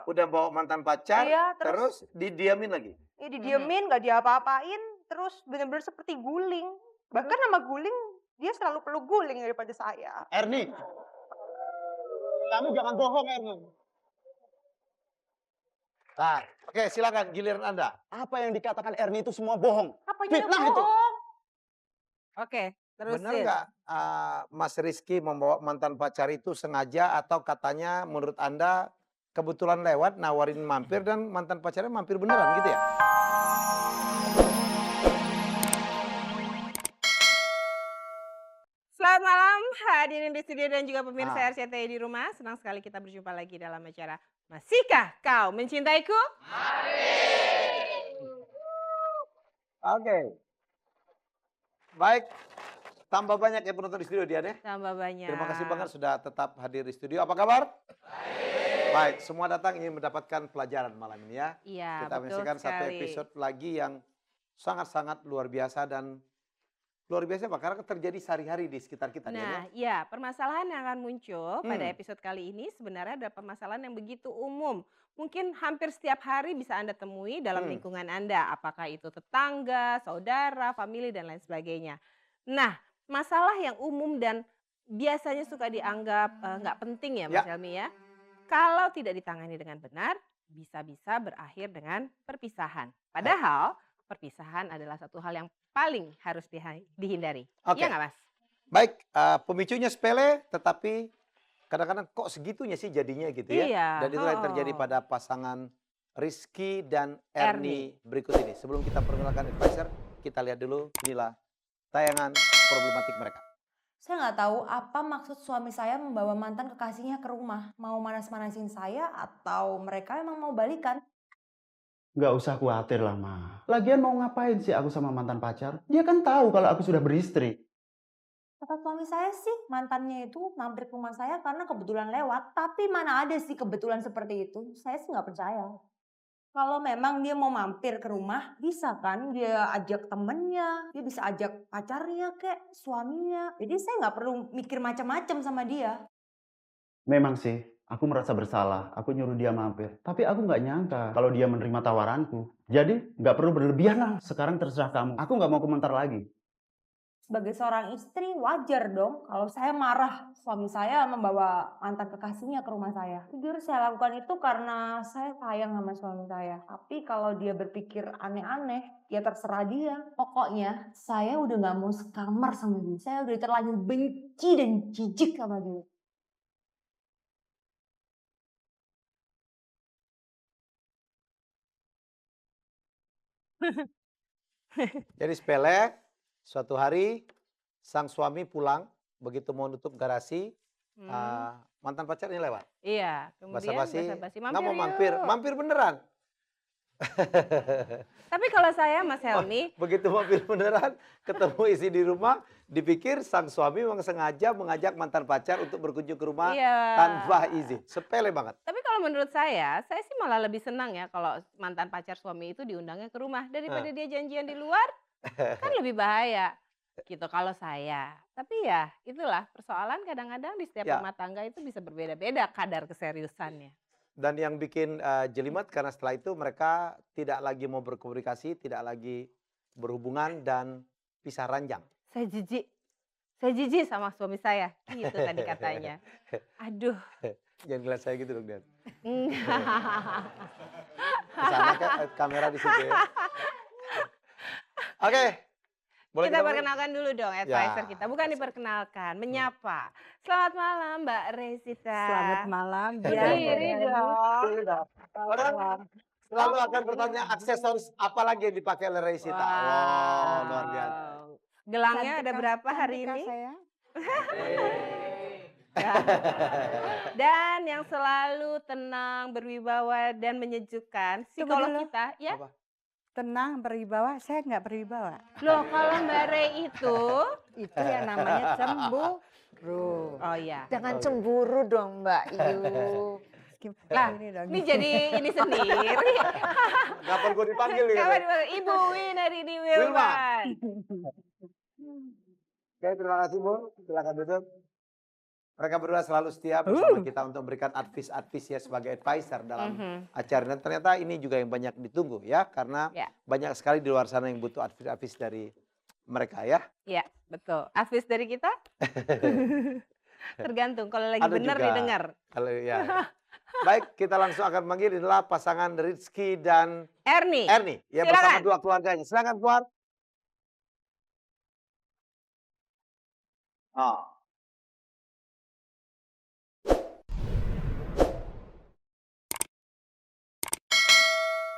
Udah bawa mantan pacar, iya, terus didiamin lagi? ya didiemin, nggak diapa-apain, terus bener-bener seperti guling. Bahkan sama guling, dia selalu peluk guling daripada saya. Erni, kamu jangan bohong, Erni. Nah, oke silakan giliran Anda. Apa yang dikatakan Erni itu semua bohong. Apanya yang Fitnah itu. bohong? Oke, Benar terusin. nggak Mas Rizky membawa mantan pacar itu sengaja atau katanya menurut Anda kebetulan lewat nawarin mampir dan mantan pacarnya mampir beneran gitu ya? Selamat malam hadirin di studio dan juga pemirsa Ah. RCTI di rumah. Senang sekali kita berjumpa lagi dalam acara Masihkah Kau Mencintaiku? Oke. Baik, tambah banyak ya penonton di studio Dian ya. Tambah banyak. Terima kasih banget sudah tetap hadir di studio. Apa kabar? Baik, semua datang ingin mendapatkan pelajaran malam ini ya. Iya, Kita betul menyaksikan satu sekali. episode lagi yang sangat-sangat luar biasa dan luar biasa Pak, karena terjadi sehari-hari di sekitar kita. Dian, ya. Nah, ya, permasalahan yang akan muncul pada Hmm. episode kali ini sebenarnya ada permasalahan yang begitu umum. Mungkin hampir setiap hari bisa Anda temui dalam lingkungan Anda. Apakah itu tetangga, saudara, famili, dan lain sebagainya. Nah, masalah yang umum dan biasanya suka dianggap nggak penting ya Mas Ya. Helmi ya. Kalau tidak ditangani dengan benar, bisa-bisa berakhir dengan perpisahan. Padahal perpisahan adalah satu hal yang paling harus dihindari. Oke. Iya nggak Mas? Baik, pemicunya sepele tetapi kadang-kadang kok segitunya sih jadinya gitu ya. Iya, Dan itulah yang terjadi oh. pada pasangan Rizky dan Erni. Erni berikut ini. Sebelum kita perkenalkan advisor, kita lihat dulu inilah tayangan problematik mereka. Saya nggak tahu apa maksud suami saya membawa mantan kekasihnya ke rumah. Mau manas-manasin saya atau mereka emang mau balikan? Nggak usah khawatir lah, Ma. Lagian mau ngapain sih aku sama mantan pacar? Dia kan tahu kalau aku sudah beristri. Kata suami saya sih mantannya itu mampir ke rumah saya karena kebetulan lewat. Tapi mana ada sih kebetulan seperti itu? Saya sih nggak percaya. Kalau memang dia mau mampir ke rumah, bisa kan dia ajak temennya, dia bisa ajak pacarnya kek, suaminya. Jadi saya nggak perlu mikir macam-macam sama dia. Memang sih, aku merasa bersalah. Aku nyuruh dia mampir. Tapi aku nggak nyangka kalau dia menerima tawaranku. Jadi nggak perlu berlebihan lah. Sekarang terserah kamu. Aku nggak mau komentar lagi. Sebagai seorang istri wajar dong kalau saya marah suami saya membawa mantan kekasihnya ke rumah saya. Jujur saya lakukan itu karena saya sayang sama suami saya. Tapi kalau dia berpikir aneh-aneh, ya terserah dia. Pokoknya saya udah gak mau sekamar sama dia. Saya udah terlanjur benci dan jijik sama dia. Jadi sepele, suatu hari sang suami pulang, begitu mau nutup garasi, mantan pacarnya lewat. Iya, kemudian Basa-basi, basa-basi nggak mau mampir, yuk. mampir beneran. Tapi kalau saya Mas Helmi, Begitu mampir beneran, ketemu isi di rumah, dipikir sang suami memang sengaja mengajak mantan pacar untuk berkunjung ke rumah iya. tanpa izin. Sepele banget. Tapi kalau menurut saya sih malah lebih senang ya kalau mantan pacar suami itu diundangnya ke rumah daripada dia janjian di luar, kan lebih bahaya gitu kalau saya. Tapi ya itulah persoalan kadang-kadang di setiap Ya. rumah tangga itu bisa berbeda-beda kadar keseriusannya. Dan yang bikin jelimet karena setelah itu mereka tidak lagi mau berkomunikasi, tidak lagi berhubungan dan pisah ranjang. Saya jijik sama suami saya, gitu tadi katanya. Aduh, Jangan ngeliat saya gitu dong, Dan. enggak. Kesana kamera di situ ya. Oke, boleh Kita mulai? perkenalkan dulu dong advisor Ya. kita, bukan diperkenalkan, menyapa. Selamat malam Mbak Resita. Selamat malam. Berdiri dong. Orang selalu akan bertanya aksesoris apa lagi yang dipakai oleh Resita. Wow, luar biasa. Gelangnya ada berapa hari ini? Sayang? Dan yang selalu tenang, berwibawa dan menyejukkan psikolog dulu. kita, ya. Apa? Tenang, berwibawa. Saya nggak berwibawa. Loh, kalau Mbak Rey itu, Itu yang namanya cemburu. oh ya. Jangan cemburu dong Mbak Yu. Lah, Ini dong. ini jadi ini sendiri. Kapan gue dipanggil nih? Kapan dipanggil? Ibu Winarini Wilman. Oke, terima kasih Bu. Silakan duduk. Mereka berdua selalu setia bersama kita untuk memberikan advice-advice ya sebagai advisor dalam acara. Dan ternyata ini juga yang banyak ditunggu ya. Karena Ya. banyak sekali di luar sana yang butuh advice-advice dari mereka ya. Iya, betul. Advice dari kita? Tergantung, kalau lagi Ada benar juga. didengar. Kalau ya. Baik, kita langsung akan memanggil adalah pasangan Rizky dan Ernie. Ernie. Ya, Silakan. bersama dua keluarganya. Silakan keluar. Oh.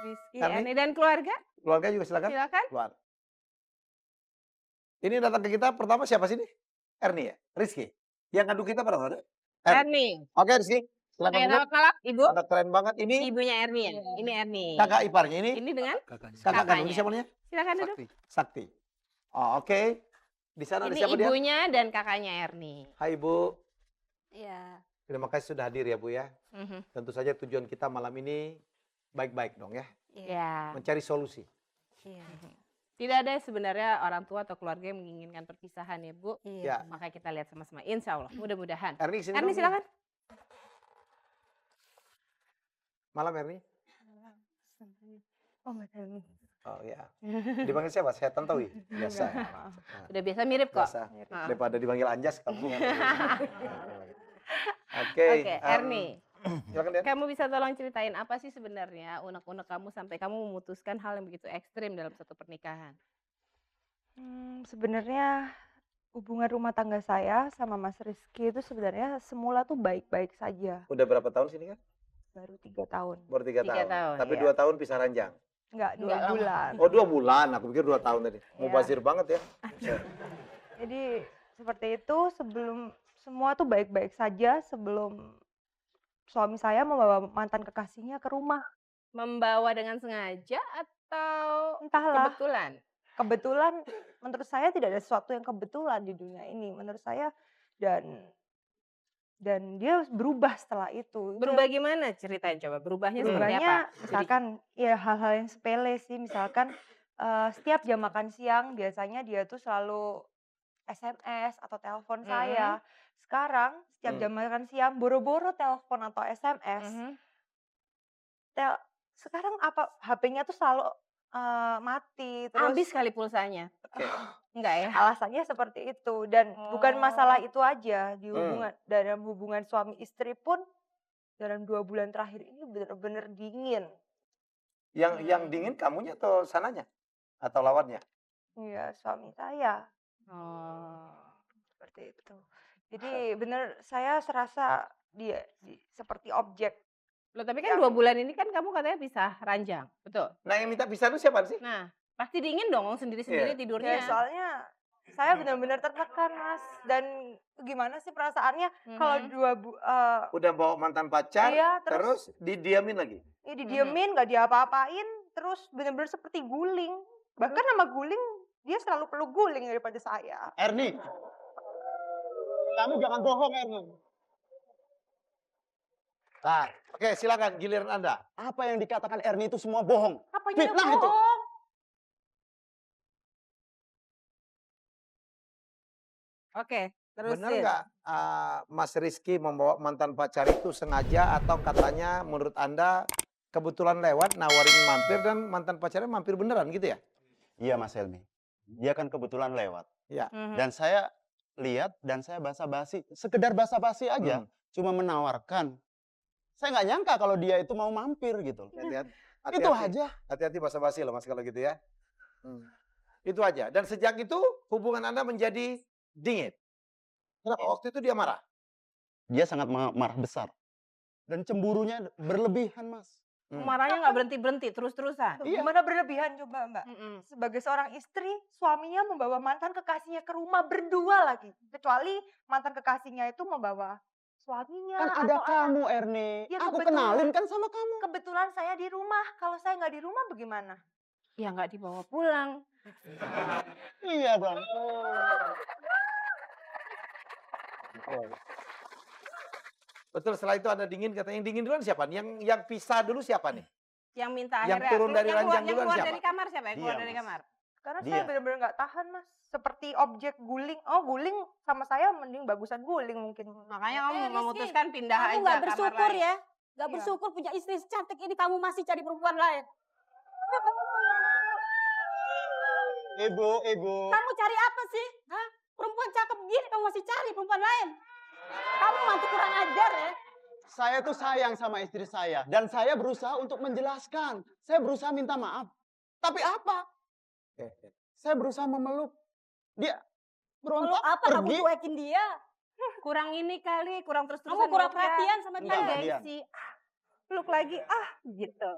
Rizky, Ernie? Ernie dan keluarga, Keluarga juga silakan silakan. keluar. Ini datang ke kita pertama siapa sini? Ernie ya? Rizky. Yang ngadu kita pada mana? Ernie. Oke Rizky. Silakan Ayo, duduk. selamat malam, Ibu. Anda keren banget. Ini Ibunya Ernie ya? Ini Ernie. kakak iparnya. Ini Ini dengan kakak kandung. kakaknya. Ini siapa namanya? Silakan duduk. Sakti. Oh, oke. Di sana ada Ini siapa dia? ibunya dan kakaknya Ernie. Hai Bu. Iya. Terima kasih sudah hadir ya Bu ya. Mhm. Tentu saja tujuan kita malam ini baik-baik dong ya. Ya. Mencari solusi. Iya. Tidak ada sebenarnya orang tua atau keluarga yang menginginkan perpisahan ya Bu. Ya. Makanya kita lihat sama-sama. Insya Allah, mudah-mudahan. Ernie sini Ernie dulu. silakan. Malam Ernie. Oh, Mas Helmi. Oh ya. Dipanggil siapa? Saya Tantowi. Biasa. Nah, Udah biasa mirip kok. biasa. Ah. Daripada dipanggil Anjas kamu. Oke, Oke. Ernie. Silakan Den. Kamu bisa tolong ceritain apa sih sebenarnya unek-unek kamu sampai kamu memutuskan hal yang begitu ekstrim dalam satu pernikahan? Sebenarnya hubungan rumah tangga saya sama Mas Rizky itu sebenarnya semula tuh baik-baik saja. Udah berapa tahun sini kan? Baru 3 tahun. Baru 3 3 tahun. tahun, Tapi iya. 2 tahun pisah ranjang. Enggak, 2 Enggak lama. bulan. Oh 2 bulan. Aku pikir 2 tahun tadi. Iya. Mubazir banget ya. Jadi seperti itu sebelum semua tuh baik-baik saja sebelum suami saya membawa mantan kekasihnya ke rumah. Membawa dengan sengaja atau Entahlah, kebetulan? kebetulan menurut saya tidak ada sesuatu yang kebetulan di dunia ini menurut saya dan dia berubah setelah itu. Berubah gimana? Ceritain coba. Berubahnya seperti apa? Berubahnya Jadi, misalkan ya hal-hal yang sepele sih misalkan setiap jam makan siang biasanya dia tuh selalu SMS atau telepon saya. Sekarang setiap jam makan siang boro-boro telepon atau SMS. mhm. Sekarang apa HP-nya tuh selalu mati terus Habis kali pulsanya. Enggak ya? alasannya seperti itu dan bukan masalah itu aja di Hmm. dalam hubungan suami istri pun dalam 2 bulan terakhir ini benar-benar dingin. Yang dingin kamunya atau sananya? Atau lawannya? Iya, suami saya Oh. seperti itu. Jadi benar saya serasa dia seperti objek. Loh, tapi kan 2 bulan ini kan kamu katanya pisah ranjang, betul? Nah yang minta pisah itu siapa sih? Nah, pasti dingin dong sendiri-sendiri Iya. tidurnya. Ya soalnya saya benar-benar tertekan Mas dan gimana sih perasaannya kalau Udah bawa mantan pacar, iya, terus didiamin lagi. ya didiemin nggak diapa-apain terus benar-benar seperti guling. Bahkan nama guling dia selalu peluk guling daripada saya. Ernie, kamu jangan bohong Ernie. Nah, oke silakan giliran Anda. Apa yang dikatakan Ernie itu semua bohong. Apanya yang Fitnah itu. bohong? Oke, Benar terusin. nggak Mas Rizky membawa mantan pacar itu sengaja atau katanya menurut Anda kebetulan lewat nawarin mampir dan mantan pacarnya mampir beneran gitu ya? Iya Mas Helmi. Dia kan kebetulan lewat. Mhm. Dan saya lihat dan saya basa-basi. Sekedar basa-basi aja. Cuma menawarkan. Saya nggak nyangka kalau dia itu mau mampir gitu. Hati-hati. Itu aja. Hati-hati basa-basi loh Mas kalau gitu ya. Itu aja. Dan sejak itu hubungan Anda menjadi dingin. Kenapa? Waktu itu dia marah. Dia sangat marah besar. Dan cemburunya berlebihan Mas. Marahnya nggak berhenti-berhenti, terus-terusan. Iya. Gimana berlebihan coba Mbak? Mm-mm. Sebagai seorang istri, suaminya membawa mantan kekasihnya ke rumah berdua lagi. Kecuali mantan kekasihnya itu membawa suaminya Kan ada atau kamu Ernie. Ya, Aku kebetulan. kenalin kan sama kamu. kebetulan saya di rumah. Kalau saya nggak di rumah bagaimana? Ya nggak dibawa pulang. Iya dong. Betul, setelah itu Anda dingin, katanya yang dingin duluan siapa? Yang pisah dulu siapa nih? Yang minta Yang akhirnya turun dari ranjang yang duluan keluar siapa? dari kamar siapa? Yang keluar Iya, dari Mas. kamar. Karena saya Dia. benar-benar nggak tahan, Mas. Seperti objek guling. Oh, guling sama saya mending bagusan guling mungkin. Makanya kamu Rizky, memutuskan pindah kamu aja nggak kamar bersyukur lain. ya? Nggak Iya. bersyukur punya istri secantik ini, kamu masih cari perempuan lain. Ibu. Kamu cari apa sih? Hah? Perempuan cakep gini kamu masih cari perempuan lain? Kamu mantu kurang ajar ya? Saya tuh sayang sama istri saya. Dan saya berusaha untuk menjelaskan. Saya berusaha minta maaf. Tapi apa? Saya berusaha memeluk. Dia Kalau berontak apa kamu pergi. cuekin dia? Kurang ini kali, kurang terus-terusan. Kamu kurang meluk dia. perhatian sama Enggak, dia. dia. Gengsi. Peluk lagi, gitu.